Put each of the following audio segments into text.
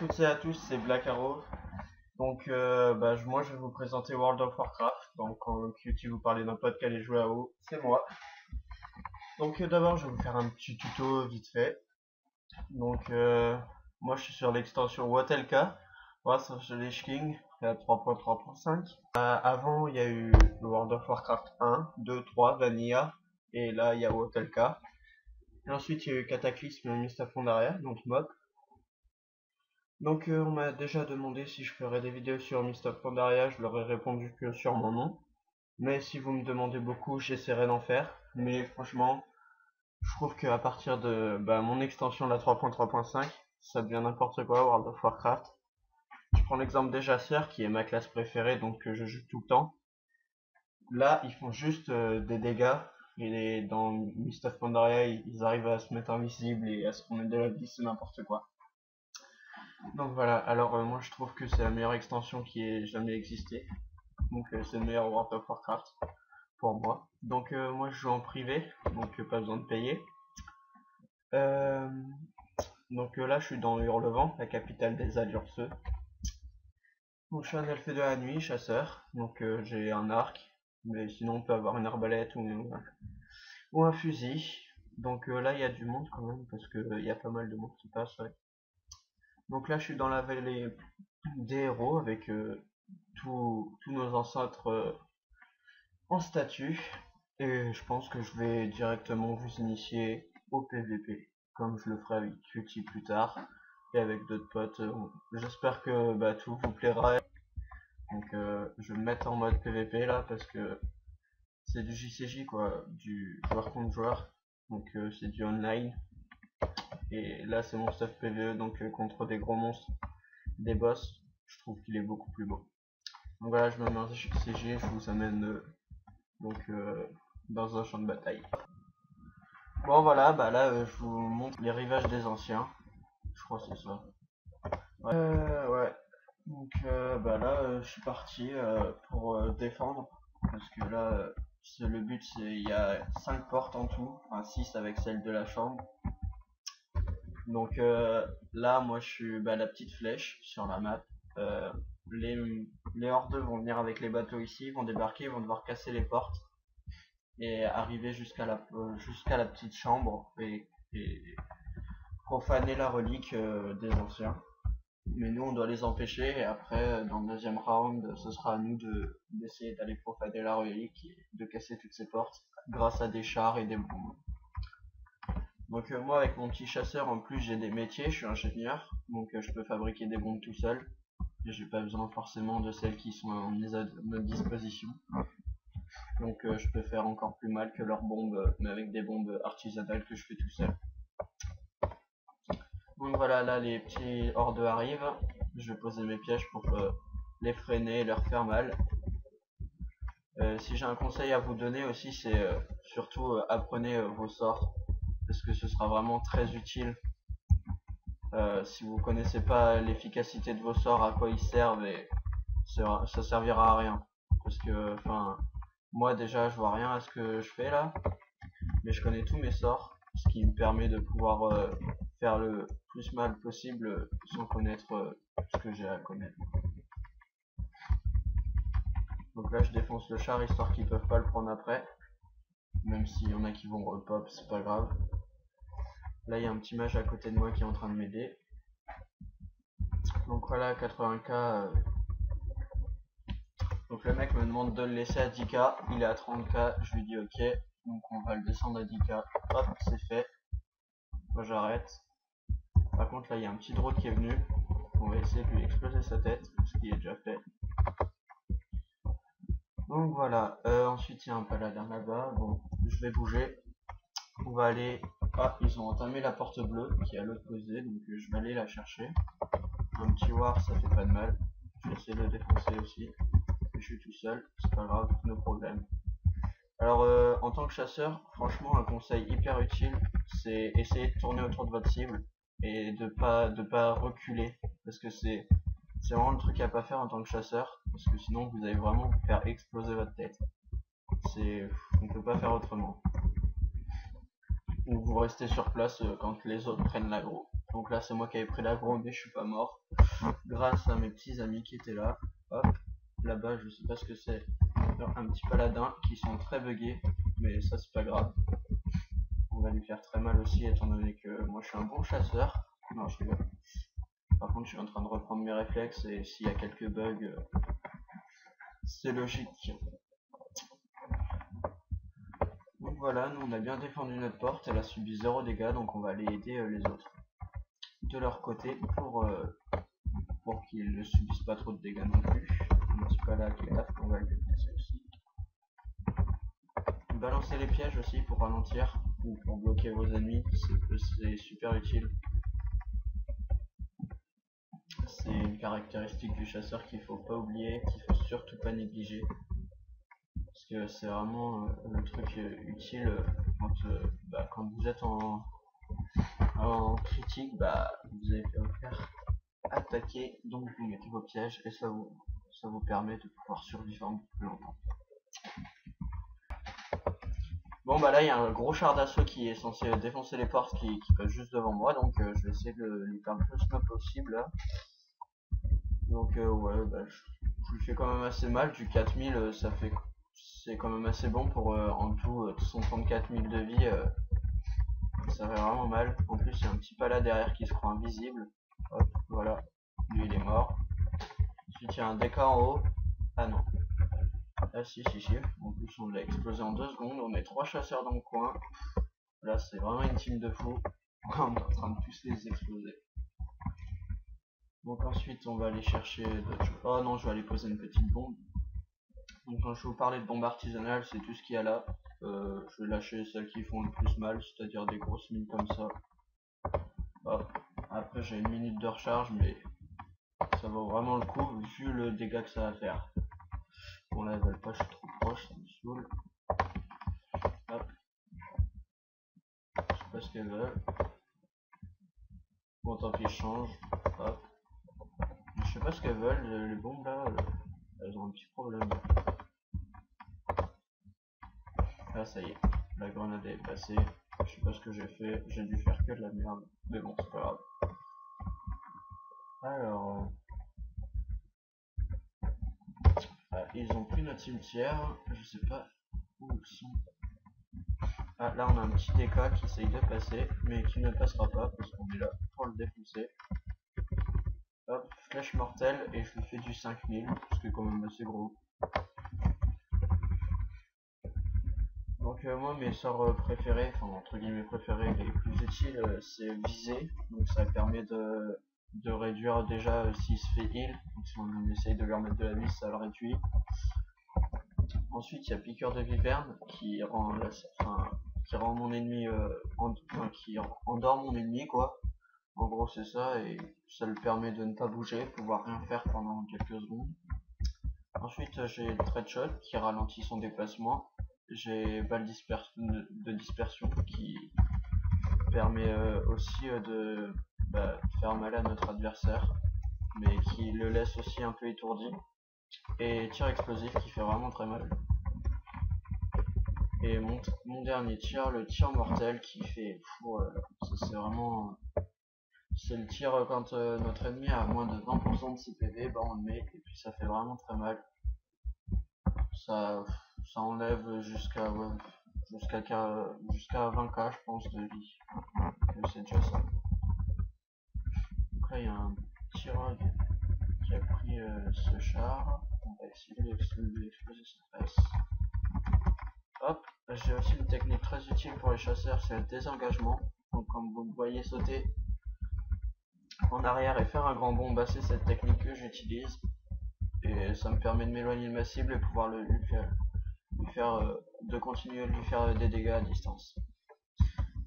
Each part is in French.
toutes et à tous, c'est Black Arrow. Donc, moi je vais vous présenter World of Warcraft. Donc, quand QT vous parlez d'un pote qui allait jouer à WoW, c'est moi. Donc, d'abord, je vais vous faire un petit tuto vite fait. Donc, moi je suis sur l'extension Watelka. Voilà, c'est sur Lich King, à 3.3.5. Avant, il y a eu le World of Warcraft 1, 2, 3, Vanilla. Et là, il y a Watelka. Et ensuite, il y a eu Cataclysme et Mist of Pandaria, donc MOP. Donc on m'a déjà demandé si je ferais des vidéos sur Mist of Pandaria, je leur ai répondu que sur mon nom. Mais si vous me demandez beaucoup, j'essaierai d'en faire. Mais franchement, je trouve qu'à partir de mon extension la 3.3.5, ça devient n'importe quoi World of Warcraft. Je prends l'exemple des Jassiers, qui est ma classe préférée, donc je joue tout le temps. Là, ils font juste des dégâts. Et dans Mist of Pandaria, ils arrivent à se mettre invisibles et à se remettre de la vie, c'est n'importe quoi. Donc voilà, alors moi je trouve que c'est la meilleure extension qui ait jamais existé. Donc c'est le meilleur World of Warcraft pour moi. Donc moi je joue en privé, donc pas besoin de payer. Donc là je suis dans Hurlevent, la capitale des Alurceux. Donc je suis un elfe de la nuit, chasseur. Donc j'ai un arc, mais sinon on peut avoir une arbalète ou un fusil. Donc là il y a du monde quand même, parce qu'il y a pas mal de monde qui passe. Ouais. Donc là je suis dans la vallée des héros avec tous nos ancêtres en statue, et je pense que je vais directement vous initier au PVP comme je le ferai avec QT plus tard et avec d'autres potes. J'espère que tout vous plaira. Donc je vais me mettre en mode PVP là parce que c'est du JCJ quoi, du joueur contre joueur, donc c'est du online, et là c'est mon stuff PVE, donc contre des gros monstres, des boss, je trouve qu'il est beaucoup plus beau. Donc voilà, je me mets en CG, je vous amène dans un champ de bataille. Bon voilà, là je vous montre les rivages des anciens. Je crois que c'est ça. Ouais. Donc là je suis parti pour défendre. Parce que là le but c'est il y a 5 portes en tout. Enfin 6 avec celle de la chambre. Donc là moi je suis la petite flèche sur la map. Les hordes vont venir avec les bateaux ici, ils vont débarquer, ils vont devoir casser les portes et arriver jusqu'à la petite chambre et profaner la relique des anciens. Mais nous on doit les empêcher, et après dans le deuxième round ce sera à nous d'essayer d'aller profaner la relique et de casser toutes ces portes grâce à des chars et des bombes. Donc moi avec mon petit chasseur, en plus j'ai des métiers, je suis ingénieur, donc je peux fabriquer des bombes tout seul. J'ai pas besoin forcément de celles qui sont à notre disposition. Donc je peux faire encore plus mal que leurs bombes, mais avec des bombes artisanales que je fais tout seul. Donc voilà, là les petits hordes arrivent. Je vais poser mes pièges pour les freiner et leur faire mal. Si j'ai un conseil à vous donner aussi, c'est surtout apprenez vos sorts, parce que ce sera vraiment très utile. Si vous connaissez pas l'efficacité de vos sorts, à quoi ils servent, et ça servira à rien. Parce que moi déjà je vois rien à ce que je fais là, mais je connais tous mes sorts, ce qui me permet de pouvoir faire le plus mal possible sans connaître ce que j'ai à connaître. Donc là je défonce le char histoire qu'ils peuvent pas le prendre après, même s'il y en a qui vont repop, c'est pas grave. Là il y a un petit mage à côté de moi qui est en train de m'aider. Donc voilà, 80k. Donc le mec me demande de le laisser à 10k, il est à 30k, je lui dis ok, donc on va le descendre à 10k, hop c'est fait. Moi j'arrête. Par contre là il y a un petit drone qui est venu, on va essayer de lui exploser sa tête, ce qui est déjà fait. Donc voilà, ensuite il y a un paladin là-bas, bon je vais bouger, on va aller, ils ont entamé la porte bleue qui est à l'autre côté, donc je vais aller la chercher. Un petit war ça fait pas de mal, je vais essayer de le défoncer aussi, je suis tout seul, c'est pas grave, no problème. Alors en tant que chasseur, franchement un conseil hyper utile, c'est essayer de tourner autour de votre cible et de pas reculer, parce que c'est vraiment le truc à pas faire en tant que chasseur, parce que sinon vous allez vraiment vous faire exploser votre tête. On peut pas faire autrement. Ou vous restez sur place quand les autres prennent l'aggro. Donc là c'est moi qui avais pris l'aggro mais je suis pas mort. Grâce à mes petits amis qui étaient là. Hop, là-bas je sais pas ce que c'est. Un petit paladin qui sont très buggés. Mais ça c'est pas grave. On va lui faire très mal aussi étant donné que moi je suis un bon chasseur. Non je rigole. Par contre je suis en train de reprendre mes réflexes et s'il y a quelques bugs, c'est logique. Donc voilà, nous on a bien défendu notre porte, elle a subi 0 dégâts, donc on va aller aider les autres de leur côté pour qu'ils ne subissent pas trop de dégâts non plus. Un petit peu là qui est là, on va le déplacer aussi. Balancer les pièges aussi pour ralentir ou pour bloquer vos ennemis, c'est super utile. C'est une caractéristique du chasseur qu'il faut pas oublier, qu'il faut surtout pas négliger. Parce que c'est vraiment le truc utile quand vous êtes en critique, vous allez vous faire attaquer, donc vous mettez vos pièges et ça vous permet de pouvoir survivre un peu plus longtemps. Bon là il y a un gros char d'assaut qui est censé défoncer les portes qui passe juste devant moi, donc je vais essayer de lui faire le plus snob possible là. Donc ouais, je lui fais quand même assez mal. Du 4000 c'est quand même assez bon pour en tout 134 000 de vie. Ça fait vraiment mal. En plus il y a un petit pala derrière qui se croit invisible. Hop, voilà, lui il est mort. Ensuite il y a un DK en haut. Ah non. Ah si. En plus on l'a explosé en 2 secondes. On est 3 chasseurs dans le coin. Là c'est vraiment une team de fous. On est en train de tous les exploser. Donc ensuite on va aller chercher d'autres choses. Oh non, je vais aller poser une petite bombe. Donc quand je vous parlais de bombe artisanale, c'est tout ce qu'il y a là. Je vais lâcher celles qui font le plus mal, c'est-à-dire des grosses mines comme ça. Hop. Après j'ai 1 minute de recharge, mais ça vaut vraiment le coup vu le dégât que ça va faire. Bon là elles veulent pas, je suis trop proche, ça me saoule. Hop. Je sais pas ce qu'elles veulent. Bon tant pis, je change. Hop. Je sais pas ce qu'elles veulent, les bombes là, elles ont un petit problème. Ah ça y est, la grenade est passée. Je sais pas ce que j'ai fait, j'ai dû faire que de la merde. Mais bon, c'est pas grave. Alors... ils ont pris notre cimetière, je sais pas où ils sont. Ah là on a un petit DK qui essaye de passer, mais qui ne passera pas parce qu'on est là pour le défoncer. Hop, flèche mortelle et je lui fais du 5000, ce qui est quand même assez gros. Donc moi mes sorts préférés, enfin entre guillemets préférés, les plus utiles, c'est viser, donc ça permet de réduire déjà s'il se fait heal, donc si on essaye de lui remettre de la vie ça le réduit. Ensuite il y a piqueur de viverne qui rend mon ennemi, qui endort mon ennemi quoi. En gros c'est ça et ça le permet de ne pas bouger, pouvoir rien faire pendant quelques secondes. Ensuite j'ai Threadshot qui ralentit son déplacement. J'ai balle de dispersion qui permet aussi de faire mal à notre adversaire, mais qui le laisse aussi un peu étourdi. Et tir explosif qui fait vraiment très mal. Et mon dernier tir, le tir mortel qui fait c'est vraiment... C'est le tir quand notre ennemi a moins de 20% de CPV, on le met et puis ça fait vraiment très mal. Ça enlève jusqu'à 20k je pense de vie. C'est déjà ça. Donc là il y a un petit rogue qui a pris ce char. On va essayer d'exploser sa face. Hop, j'ai aussi une technique très utile pour les chasseurs, c'est le désengagement. Donc comme vous me voyez sauter en arrière et faire un grand bond, c'est cette technique que j'utilise. Et ça me permet de m'éloigner de ma cible et pouvoir de continuer de lui faire des dégâts à distance.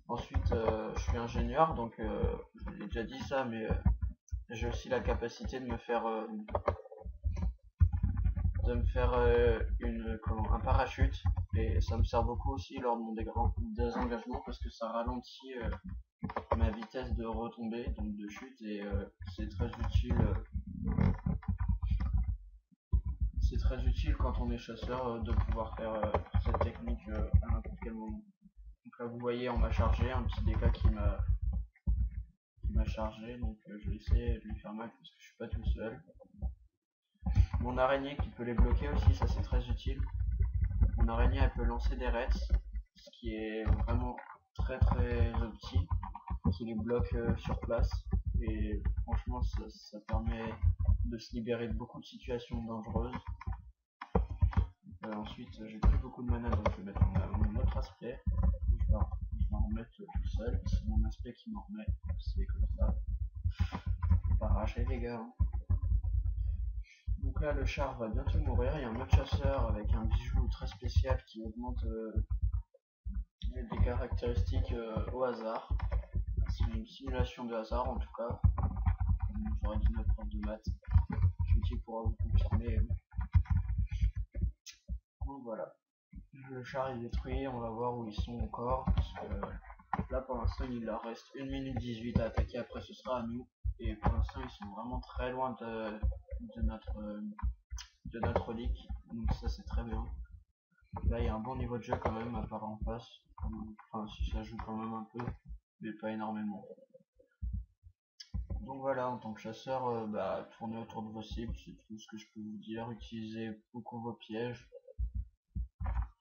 Ensuite je suis ingénieur, donc je l'ai déjà dit ça, mais j'ai aussi la capacité de me faire un parachute, et ça me sert beaucoup aussi lors de mon désengagement parce que ça ralentit ma vitesse de retombée, donc de chute, et c'est très utile quand on est chasseur de pouvoir faire cette technique à n'importe quel moment. Donc là vous voyez on m'a chargé un petit DK qui m'a chargé, donc je vais essayer de lui faire mal parce que je suis pas tout seul. Mon araignée qui peut les bloquer aussi, ça c'est très utile. Mon araignée elle peut lancer des rets, ce qui est vraiment très opti, qui les bloque sur place. Et franchement ça permet de se libérer de beaucoup de situations dangereuses. Ensuite j'ai plus beaucoup de mana, donc je vais mettre mon autre aspect. Je vais en remettre tout seul, c'est mon aspect qui m'en remet, c'est comme ça. Faut pas rager les gars. Donc là le char va bientôt mourir, il y a un autre chasseur avec un bijou très spécial qui augmente des caractéristiques au hasard. C'est une simulation de hasard en tout cas. J'aurais dit notre prof de maths. Qui pourra vous confirmer. Donc voilà. Le char est détruit, on va voir où ils sont encore. Parce que là pour l'instant il leur reste 1 minute 18 à attaquer, après ce sera à nous. Et pour l'instant ils sont vraiment très loin de notre league. Donc ça c'est très bien. Là il y a un bon niveau de jeu quand même à part en face. Enfin si ça joue quand même un peu, mais pas énormément. Donc voilà, en tant que chasseur, tournez autour de vos cibles, c'est tout ce que je peux vous dire. Utilisez beaucoup vos pièges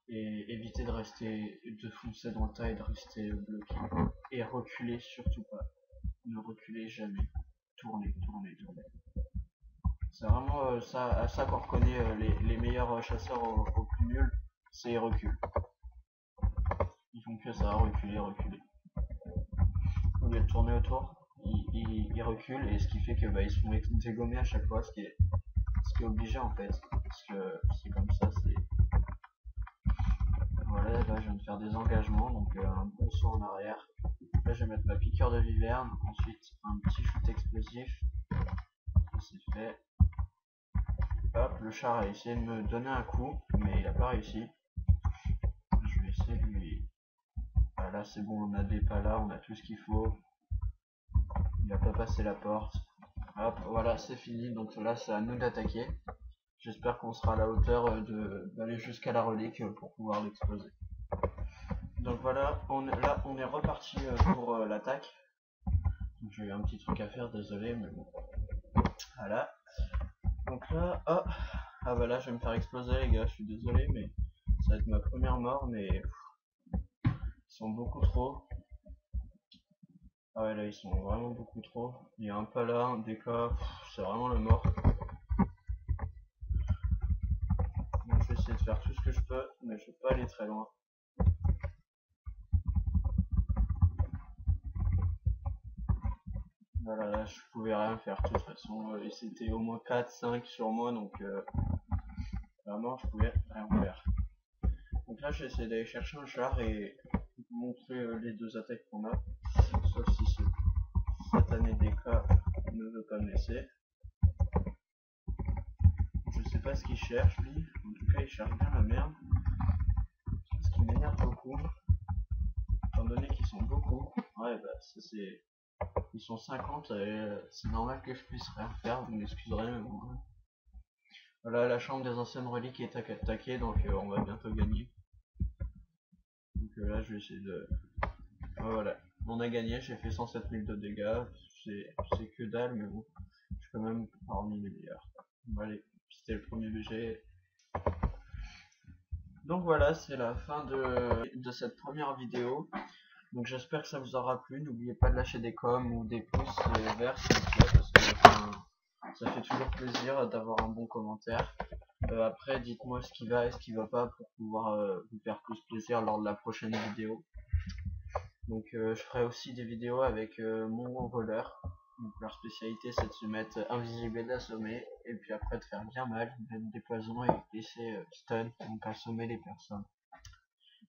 et évitez de foncer dans le tas et de rester bloqué. Et reculez surtout pas. Ne reculez jamais. Tournez. C'est vraiment à ça qu'on reconnaît les meilleurs chasseurs au plus nul, c'est ils reculent. Ils font que ça, reculer. Au lieu de tourner autour, ils reculent, et ce qui fait que ils se font dégommer à chaque fois, ce qui est obligé en fait, parce que c'est comme ça. Voilà, là je viens de faire des engagements, donc un bon saut en arrière. Là je vais mettre ma piqûre de viverne, ensuite un petit shoot explosif, ça c'est fait. Hop, le char a essayé de me donner un coup, mais il a pas réussi. Je vais essayer de lui... Ah, là c'est bon, on a des palas, on a tout ce qu'il faut. Il a pas passé la porte. Hop, voilà, c'est fini. Donc là, c'est à nous d'attaquer. J'espère qu'on sera à la hauteur d'aller jusqu'à la relique pour pouvoir l'exploser. Donc voilà, on est reparti pour l'attaque. J'ai eu un petit truc à faire, désolé, mais bon. Voilà. Donc là, oh, ah bah là, je vais me faire exploser les gars, je suis désolé, mais ça va être ma première mort, mais ils sont beaucoup trop. Ah ouais, là ils sont vraiment beaucoup trop. Il y a un pala, un DK, c'est vraiment la mort. Donc je vais essayer de faire tout ce que je peux, mais je vais pas aller très loin. Voilà, là je pouvais rien faire de toute façon. Et c'était au moins 4-5 sur moi, donc vraiment je pouvais rien faire. Donc là j'ai essayé d'aller chercher un char et montrer les deux attaques qu'on a. Sauf si ce satané DK ne veut pas me laisser. Je sais pas ce qu'il cherche lui, en tout cas il cherche bien la merde. Ce qui m'énerve beaucoup, étant donné qu'ils sont beaucoup. Ouais bah ça c'est... Ils sont 50 et c'est normal que je puisse rien faire, vous m'excuserez mais bon. Voilà, la chambre des anciennes reliques est attaquée, donc on va bientôt gagner. Donc là je vais essayer de... Voilà, on a gagné, j'ai fait 107 000 de dégâts, c'est que dalle mais bon, je suis quand même parmi les meilleurs. Bon, allez, c'était le premier BG. Donc voilà, c'est la fin de cette première vidéo. Donc j'espère que ça vous aura plu. N'oubliez pas de lâcher des coms ou des pouces verts s'il vous plaît, parce que ça fait toujours plaisir d'avoir un bon commentaire. Après dites-moi ce qui va et ce qui va pas pour pouvoir vous faire plus plaisir lors de la prochaine vidéo. Donc je ferai aussi des vidéos avec mon voleur. Donc leur spécialité c'est de se mettre invisible et d'assommer, et puis après de faire bien mal, mettre des poisons et laisser stun, donc assommer les personnes.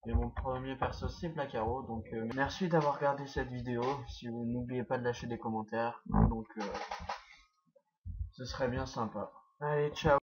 Et mon premier perso c'est Black Arrow, donc merci d'avoir regardé cette vidéo. Si vous n'oubliez pas de lâcher des commentaires, donc ce serait bien sympa. Allez, ciao.